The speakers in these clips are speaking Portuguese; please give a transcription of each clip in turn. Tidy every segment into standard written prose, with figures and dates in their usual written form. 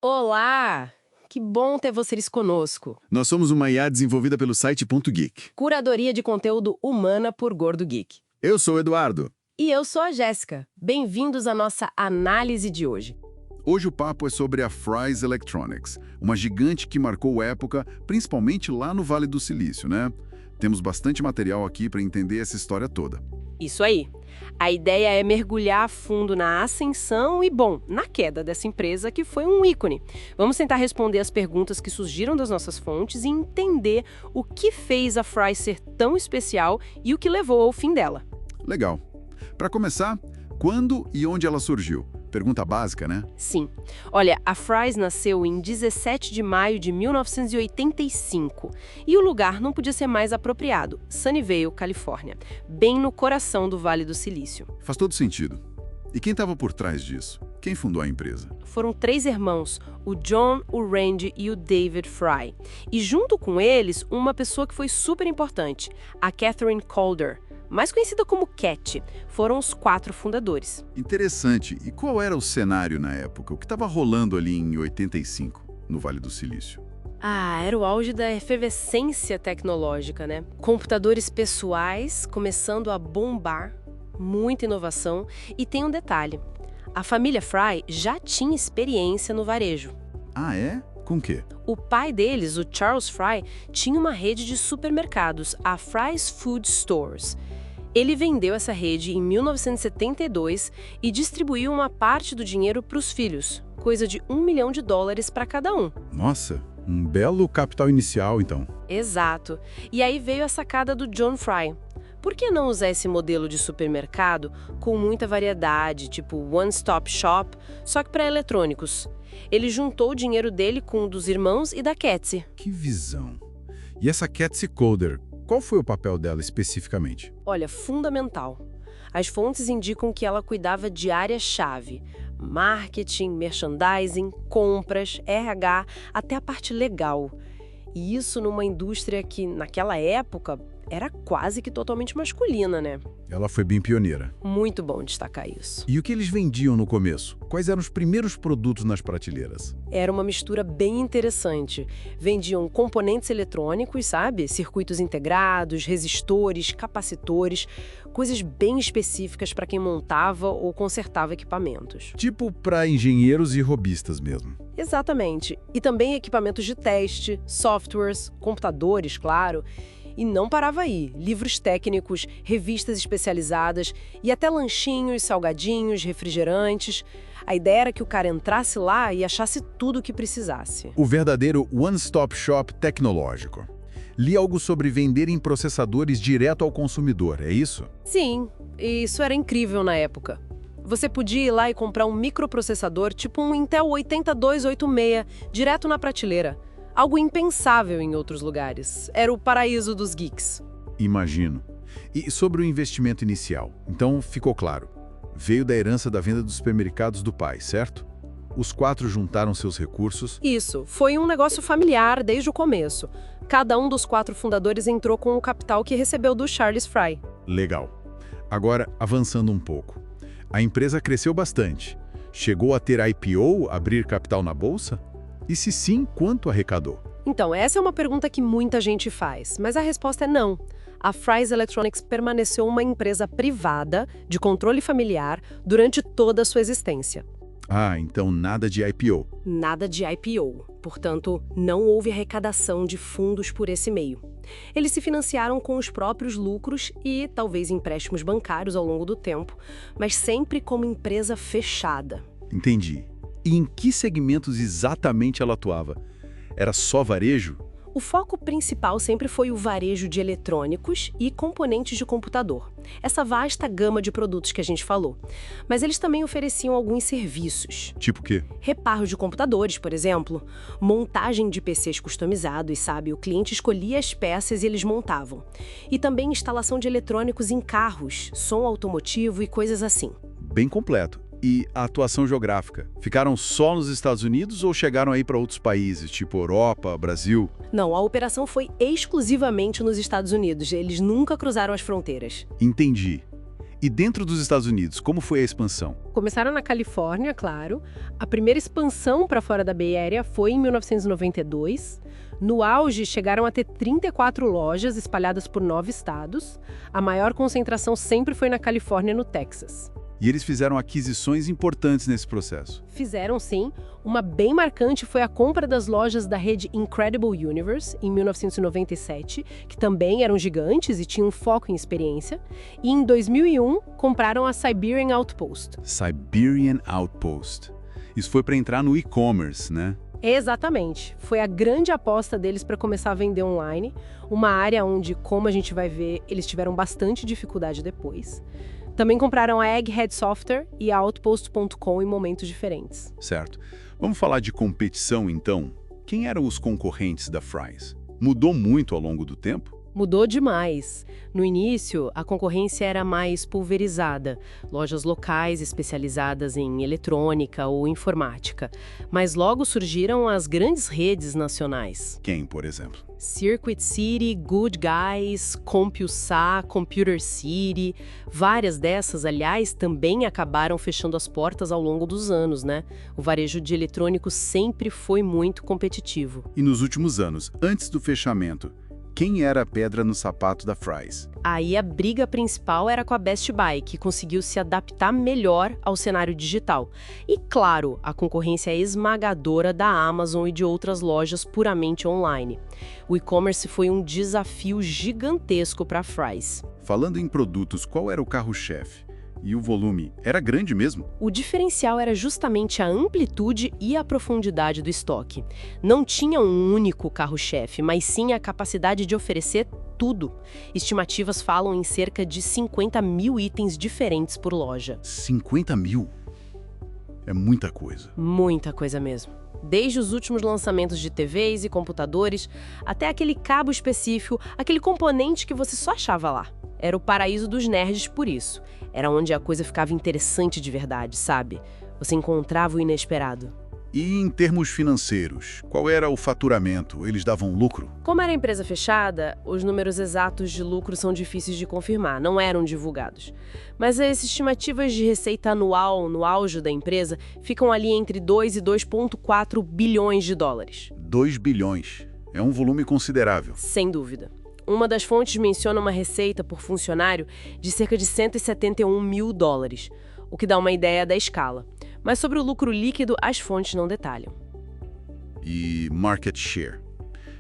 Olá! Que bom ter vocês conosco. Nós somos uma IA desenvolvida pelo site Ponto Geek. Curadoria de conteúdo humana por Gordo Geek. Eu sou o Eduardo. E eu sou a Jéssica. Bem-vindos à nossa análise de hoje. Hoje o papo é sobre a Fry's Electronics, uma gigante que marcou época, principalmente lá no Vale do Silício, né? Temos bastante material aqui para entender essa história toda. Isso aí. A ideia é mergulhar a fundo na ascensão e, bom, na queda dessa empresa que foi um ícone. Vamos tentar responder as perguntas que surgiram das nossas fontes e entender o que fez a Fry ser tão especial e o que levou ao fim dela. Legal. Para começar, quando e onde ela surgiu? Pergunta básica, né? Sim. Olha, a Fry's nasceu em 17 de maio de 1985 e o lugar não podia ser mais apropriado, Sunnyvale, Califórnia, bem no coração do Vale do Silício. Faz todo sentido. E quem estava por trás disso? Quem fundou a empresa? Foram 3 irmãos, o John, o Randy e o David Fry. E junto com eles, uma pessoa que foi super importante, a Catherine Calder, mais conhecida como Cat. Foram os 4 fundadores. Interessante. E qual era o cenário na época? O que estava rolando ali em 85, no Vale do Silício? Era o auge da efervescência tecnológica, né? Computadores pessoais começando a bombar, muita inovação. E tem um detalhe, a família Fry já tinha experiência no varejo. Ah, é? Com o quê? O pai deles, o Charles Fry, tinha uma rede de supermercados, a Fry's Food Stores. Ele vendeu essa rede em 1972 e distribuiu uma parte do dinheiro para os filhos, coisa de $1 milhão para cada um. Nossa, um belo capital inicial, então. Exato. E aí veio a sacada do John Fry. Por que não usar esse modelo de supermercado com muita variedade, tipo one-stop shop, só que para eletrônicos? Ele juntou o dinheiro dele com o dos irmãos e da Catsy. Que visão! E essa Catsy Calder, qual foi o papel dela especificamente? Olha, fundamental. As fontes indicam que ela cuidava de áreas-chave: marketing, merchandising, compras, RH, até a parte legal. E isso numa indústria que, naquela época, era quase que totalmente masculina, né? Ela foi bem pioneira. Muito bom destacar isso. E o que eles vendiam no começo? Quais eram os primeiros produtos nas prateleiras? Era uma mistura bem interessante. Vendiam componentes eletrônicos, sabe? Circuitos integrados, resistores, capacitores, coisas bem específicas para quem montava ou consertava equipamentos. Tipo para engenheiros e robistas mesmo. Exatamente. E também equipamentos de teste, softwares, computadores, claro. E não parava aí. Livros técnicos, revistas especializadas e até lanchinhos, salgadinhos, refrigerantes. A ideia era que o cara entrasse lá e achasse tudo o que precisasse. O verdadeiro one-stop shop tecnológico. Li algo sobre vender em processadores direto ao consumidor, é isso? Sim, e isso era incrível na época. Você podia ir lá e comprar um microprocessador tipo um Intel 8286 direto na prateleira. Algo impensável em outros lugares. Era o paraíso dos geeks. Imagino. E sobre o investimento inicial? Então, ficou claro. Veio da herança da venda dos supermercados do pai, certo? Os 4 juntaram seus recursos. Isso. Foi um negócio familiar desde o começo. Cada um dos 4 fundadores entrou com o capital que recebeu do Charles Fry. Legal. Agora, avançando um pouco. A empresa cresceu bastante. Chegou a ter IPO, abrir capital na bolsa? E se sim, quanto arrecadou? Então, essa é uma pergunta que muita gente faz, mas a resposta é não. A Fry's Electronics permaneceu uma empresa privada, de controle familiar, durante toda a sua existência. Ah, então nada de IPO. Nada de IPO. Portanto, não houve arrecadação de fundos por esse meio. Eles se financiaram com os próprios lucros e talvez empréstimos bancários ao longo do tempo, mas sempre como empresa fechada. Entendi. E em que segmentos exatamente ela atuava? Era só varejo? O foco principal sempre foi o varejo de eletrônicos e componentes de computador. Essa vasta gama de produtos que a gente falou. Mas eles também ofereciam alguns serviços. Tipo o quê? Reparo de computadores, por exemplo. Montagem de PCs customizados, sabe? O cliente escolhia as peças e eles montavam. E também instalação de eletrônicos em carros, som automotivo e coisas assim. Bem completo. E a atuação geográfica? Ficaram só nos Estados Unidos ou chegaram aí para outros países, tipo Europa, Brasil? Não, a operação foi exclusivamente nos Estados Unidos. Eles nunca cruzaram as fronteiras. Entendi. E dentro dos Estados Unidos, como foi a expansão? Começaram na Califórnia, claro. A primeira expansão para fora da Bay Area foi em 1992. No auge, chegaram a ter 34 lojas espalhadas por 9 estados. A maior concentração sempre foi na Califórnia e no Texas. E eles fizeram aquisições importantes nesse processo. Fizeram, sim. Uma bem marcante foi a compra das lojas da rede Incredible Universe, em 1997, que também eram gigantes e tinham foco em experiência. E em 2001, compraram a Siberian Outpost. Siberian Outpost. Isso foi para entrar no e-commerce, né? Exatamente. Foi a grande aposta deles para começar a vender online, uma área onde, como a gente vai ver, eles tiveram bastante dificuldade depois. Também compraram a Egghead Software e a Outpost.com em momentos diferentes. Certo. Vamos falar de competição, então. Quem eram os concorrentes da Fry's? Mudou muito ao longo do tempo? Mudou demais. No início, a concorrência era mais pulverizada, lojas locais especializadas em eletrônica ou informática. Mas logo surgiram as grandes redes nacionais. Quem, por exemplo? Circuit City, Good Guys, CompuSA, Computer City. Várias dessas, aliás, também acabaram fechando as portas ao longo dos anos, né? O varejo de eletrônicos sempre foi muito competitivo. E nos últimos anos, antes do fechamento, quem era a pedra no sapato da Fry's? Aí a briga principal era com a Best Buy, que conseguiu se adaptar melhor ao cenário digital. E, claro, a concorrência esmagadora da Amazon e de outras lojas puramente online. O e-commerce foi um desafio gigantesco para a Fry's. Falando em produtos, qual era o carro-chefe? E o volume era grande mesmo? O diferencial era justamente a amplitude e a profundidade do estoque. Não tinha um único carro-chefe, mas sim a capacidade de oferecer tudo. Estimativas falam em cerca de 50 mil itens diferentes por loja. 50 mil? É muita coisa. Muita coisa mesmo. Desde os últimos lançamentos de TVs e computadores, até aquele cabo específico, aquele componente que você só achava lá. Era o paraíso dos nerds por isso. Era onde a coisa ficava interessante de verdade, sabe? Você encontrava o inesperado. E em termos financeiros, qual era o faturamento? Eles davam lucro? Como era empresa fechada, os números exatos de lucro são difíceis de confirmar, não eram divulgados. Mas as estimativas de receita anual no auge da empresa ficam ali entre 2 e 2,4 bilhões de dólares. 2 bilhões. É um volume considerável. Sem dúvida. Uma das fontes menciona uma receita por funcionário de cerca de 171 mil dólares, o que dá uma ideia da escala. Mas sobre o lucro líquido, as fontes não detalham. E market share?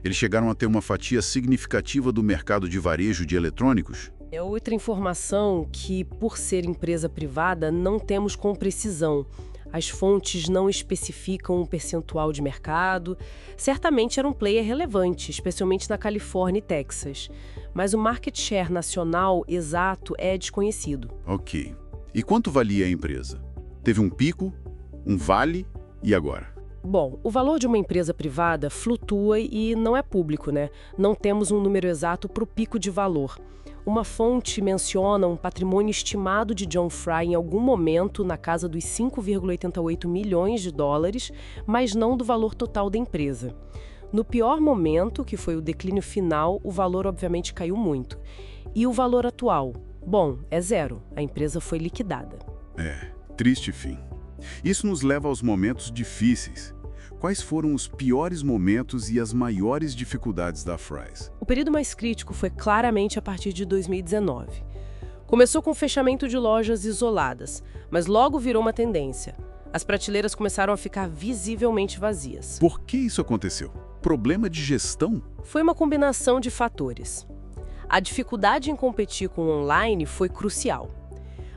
Eles chegaram a ter uma fatia significativa do mercado de varejo de eletrônicos? É outra informação que, por ser empresa privada, não temos com precisão. As fontes não especificam um percentual de mercado. Certamente era um player relevante, especialmente na Califórnia e Texas. Mas o market share nacional exato é desconhecido. Ok. E quanto valia a empresa? Teve um pico, um vale e agora? Bom, o valor de uma empresa privada flutua e não é público, né? Não temos um número exato para o pico de valor. Uma fonte menciona um patrimônio estimado de John Fry em algum momento na casa dos 5,88 milhões de dólares, mas não do valor total da empresa. No pior momento, que foi o declínio final, o valor obviamente caiu muito. E o valor atual? Bom, é zero. A empresa foi liquidada. Triste fim. Isso nos leva aos momentos difíceis. Quais foram os piores momentos e as maiores dificuldades da Fry's? O período mais crítico foi claramente a partir de 2019. Começou com o fechamento de lojas isoladas, mas logo virou uma tendência. As prateleiras começaram a ficar visivelmente vazias. Por que isso aconteceu? Problema de gestão? Foi uma combinação de fatores. A dificuldade em competir com o online foi crucial.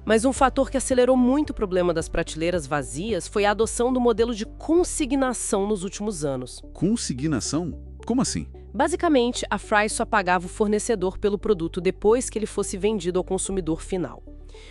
Mas um fator que acelerou muito o problema das prateleiras vazias foi a adoção do modelo de consignação nos últimos anos. Consignação? Como assim? Basicamente, a Fry's só pagava o fornecedor pelo produto depois que ele fosse vendido ao consumidor final.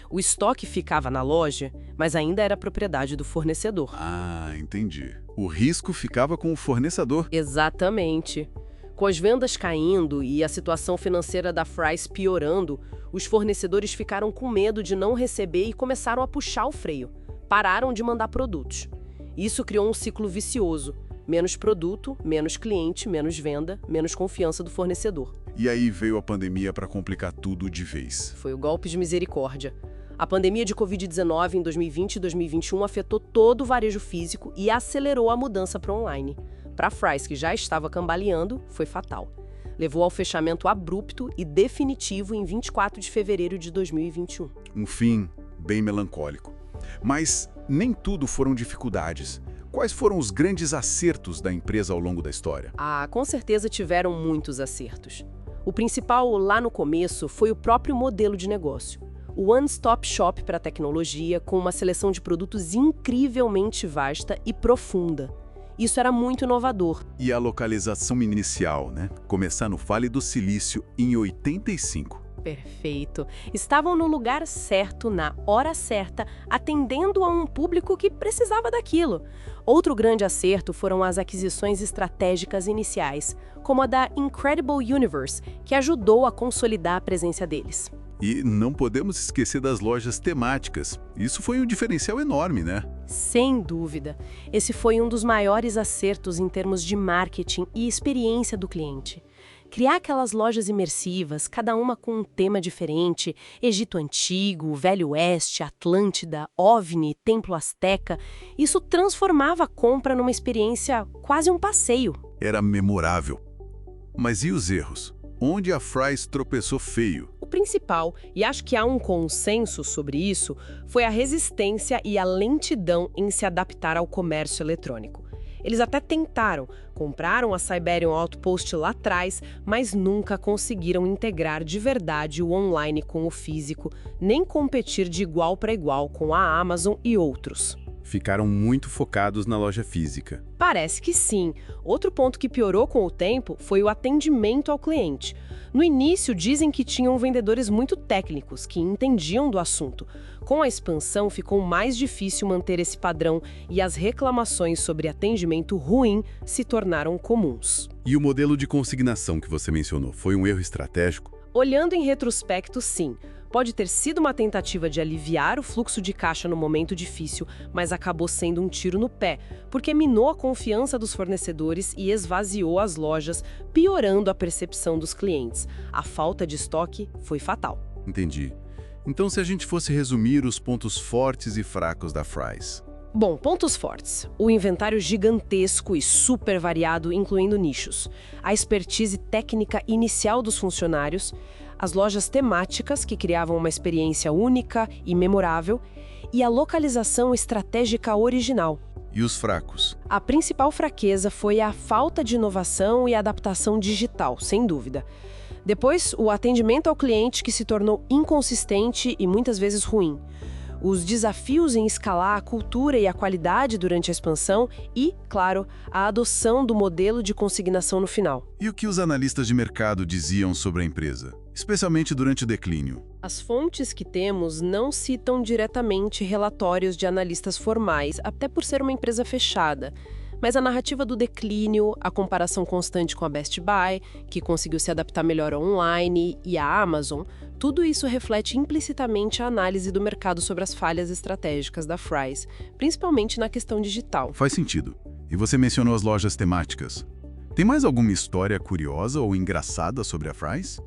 O estoque ficava na loja, mas ainda era propriedade do fornecedor. Ah, entendi. O risco ficava com o fornecedor. Exatamente. Com as vendas caindo e a situação financeira da Fry's piorando, os fornecedores ficaram com medo de não receber e começaram a puxar o freio. Pararam de mandar produtos. Isso criou um ciclo vicioso. Menos produto, menos cliente, menos venda, menos confiança do fornecedor. E aí veio a pandemia para complicar tudo de vez. Foi o golpe de misericórdia. A pandemia de Covid-19 em 2020 e 2021 afetou todo o varejo físico e acelerou a mudança para online. Para a Fry's, que já estava cambaleando, foi fatal. Levou ao fechamento abrupto e definitivo em 24 de fevereiro de 2021. Um fim bem melancólico. Mas nem tudo foram dificuldades. Quais foram os grandes acertos da empresa ao longo da história? Com certeza tiveram muitos acertos. O principal lá no começo foi o próprio modelo de negócio. O one-stop shop para tecnologia, com uma seleção de produtos incrivelmente vasta e profunda. Isso era muito inovador. E a localização inicial, né? Começar no Vale do Silício em 85. Perfeito. Estavam no lugar certo, na hora certa, atendendo a um público que precisava daquilo. Outro grande acerto foram as aquisições estratégicas iniciais, como a da Incredible Universe, que ajudou a consolidar a presença deles. E não podemos esquecer das lojas temáticas. Isso foi um diferencial enorme, né? Sem dúvida. Esse foi um dos maiores acertos em termos de marketing e experiência do cliente. Criar aquelas lojas imersivas, cada uma com um tema diferente, Egito Antigo, Velho Oeste, Atlântida, OVNI, Templo Azteca, isso transformava a compra numa experiência quase um passeio. Era memorável. Mas e os erros? Onde a Fry's tropeçou feio? O principal, e acho que há um consenso sobre isso, foi a resistência e a lentidão em se adaptar ao comércio eletrônico. Eles até tentaram, compraram a Siberian Outpost lá atrás, mas nunca conseguiram integrar de verdade o online com o físico, nem competir de igual para igual com a Amazon e outros. Ficaram muito focados na loja física. Parece que sim. Outro ponto que piorou com o tempo foi o atendimento ao cliente. No início, dizem que tinham vendedores muito técnicos, que entendiam do assunto. Com a expansão, ficou mais difícil manter esse padrão e as reclamações sobre atendimento ruim se tornaram comuns. E o modelo de consignação que você mencionou, foi um erro estratégico? Olhando em retrospecto, sim. Pode ter sido uma tentativa de aliviar o fluxo de caixa no momento difícil, mas acabou sendo um tiro no pé, porque minou a confiança dos fornecedores e esvaziou as lojas, piorando a percepção dos clientes. A falta de estoque foi fatal. Entendi. Então, se a gente fosse resumir os pontos fortes e fracos da Fry's. Bom, pontos fortes. O inventário gigantesco e super variado, incluindo nichos. A expertise técnica inicial dos funcionários. As lojas temáticas, que criavam uma experiência única e memorável. E a localização estratégica original. E os fracos? A principal fraqueza foi a falta de inovação e adaptação digital, sem dúvida. Depois, o atendimento ao cliente, que se tornou inconsistente e muitas vezes ruim. Os desafios em escalar a cultura e a qualidade durante a expansão e, claro, a adoção do modelo de consignação no final. E o que os analistas de mercado diziam sobre a empresa, especialmente durante o declínio? As fontes que temos não citam diretamente relatórios de analistas formais, até por ser uma empresa fechada. Mas a narrativa do declínio, a comparação constante com a Best Buy, que conseguiu se adaptar melhor ao online, e a Amazon, tudo isso reflete implicitamente a análise do mercado sobre as falhas estratégicas da Fry's, principalmente na questão digital. Faz sentido. E você mencionou as lojas temáticas. Tem mais alguma história curiosa ou engraçada sobre a Fry's?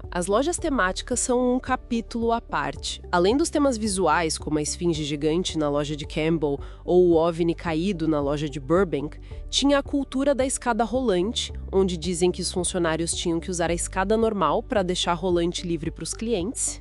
As lojas temáticas são um capítulo à parte. Além dos temas visuais, como a esfinge gigante na loja de Campbell ou o OVNI caído na loja de Burbank, tinha a cultura da escada rolante, onde dizem que os funcionários tinham que usar a escada normal para deixar a rolante livre para os clientes.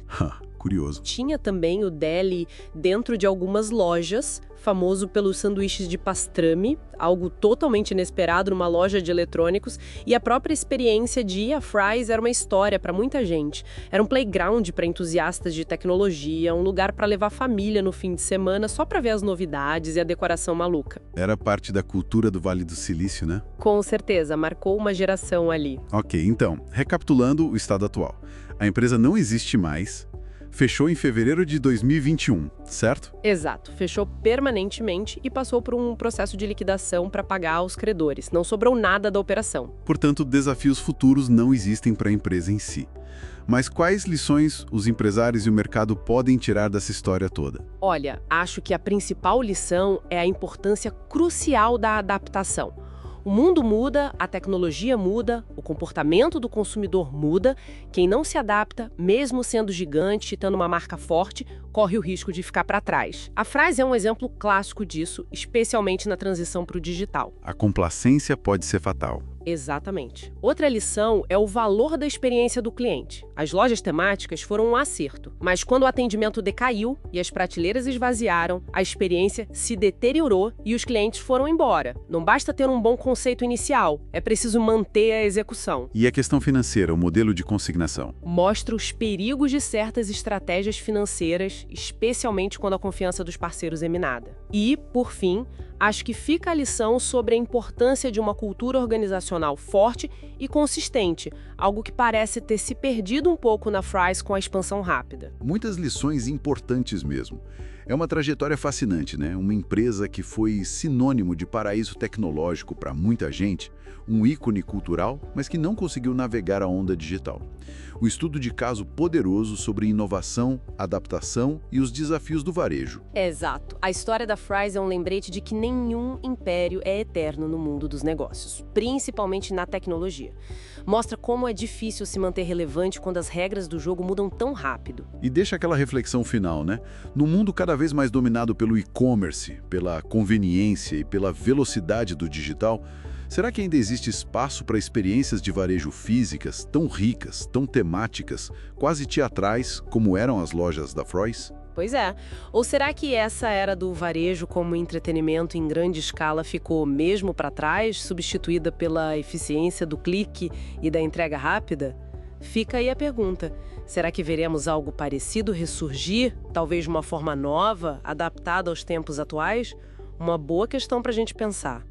Curioso. Tinha também o deli dentro de algumas lojas, famoso pelos sanduíches de pastrame, algo totalmente inesperado numa loja de eletrônicos, e a própria experiência de ir à Fry's era uma história para muita gente. Era um playground para entusiastas de tecnologia, um lugar para levar a família no fim de semana só para ver as novidades e a decoração maluca. Era parte da cultura do Vale do Silício, né? Com certeza, marcou uma geração ali. Ok, então, recapitulando o estado atual. A empresa não existe mais. Fechou em fevereiro de 2021, certo? Exato. Fechou permanentemente e passou por um processo de liquidação para pagar aos credores. Não sobrou nada da operação. Portanto, desafios futuros não existem para a empresa em si. Mas quais lições os empresários e o mercado podem tirar dessa história toda? Olha, acho que a principal lição é a importância crucial da adaptação. O mundo muda, a tecnologia muda, o comportamento do consumidor muda. Quem não se adapta, mesmo sendo gigante e tendo uma marca forte, corre o risco de ficar para trás. A Fry's é um exemplo clássico disso, especialmente na transição para o digital. A complacência pode ser fatal. Exatamente. Outra lição é o valor da experiência do cliente. As lojas temáticas foram um acerto, mas quando o atendimento decaiu e as prateleiras esvaziaram, a experiência se deteriorou e os clientes foram embora. Não basta ter um bom conceito inicial, é preciso manter a execução. E a questão financeira, o modelo de consignação? Mostra os perigos de certas estratégias financeiras, especialmente quando a confiança dos parceiros é minada. E, por fim, acho que fica a lição sobre a importância de uma cultura organizacional forte e consistente, algo que parece ter se perdido um pouco na Fry's com a expansão rápida. Muitas lições importantes mesmo. É uma trajetória fascinante, né? Uma empresa que foi sinônimo de paraíso tecnológico para muita gente, um ícone cultural, mas que não conseguiu navegar a onda digital. O estudo de caso poderoso sobre inovação, adaptação e os desafios do varejo. Exato. A história da Fry's é um lembrete de que nenhum império é eterno no mundo dos negócios, principalmente na tecnologia. Mostra como é difícil se manter relevante quando as regras do jogo mudam tão rápido. E deixa aquela reflexão final, né? No mundo cada vez mais dominado pelo e-commerce, pela conveniência e pela velocidade do digital, será que ainda existe espaço para experiências de varejo físicas tão ricas, tão temáticas, quase teatrais, como eram as lojas da Fry's? Pois é. Ou será que essa era do varejo como entretenimento em grande escala ficou mesmo para trás, substituída pela eficiência do clique e da entrega rápida? Fica aí a pergunta. Será que veremos algo parecido ressurgir, talvez de uma forma nova, adaptada aos tempos atuais? Uma boa questão para a gente pensar.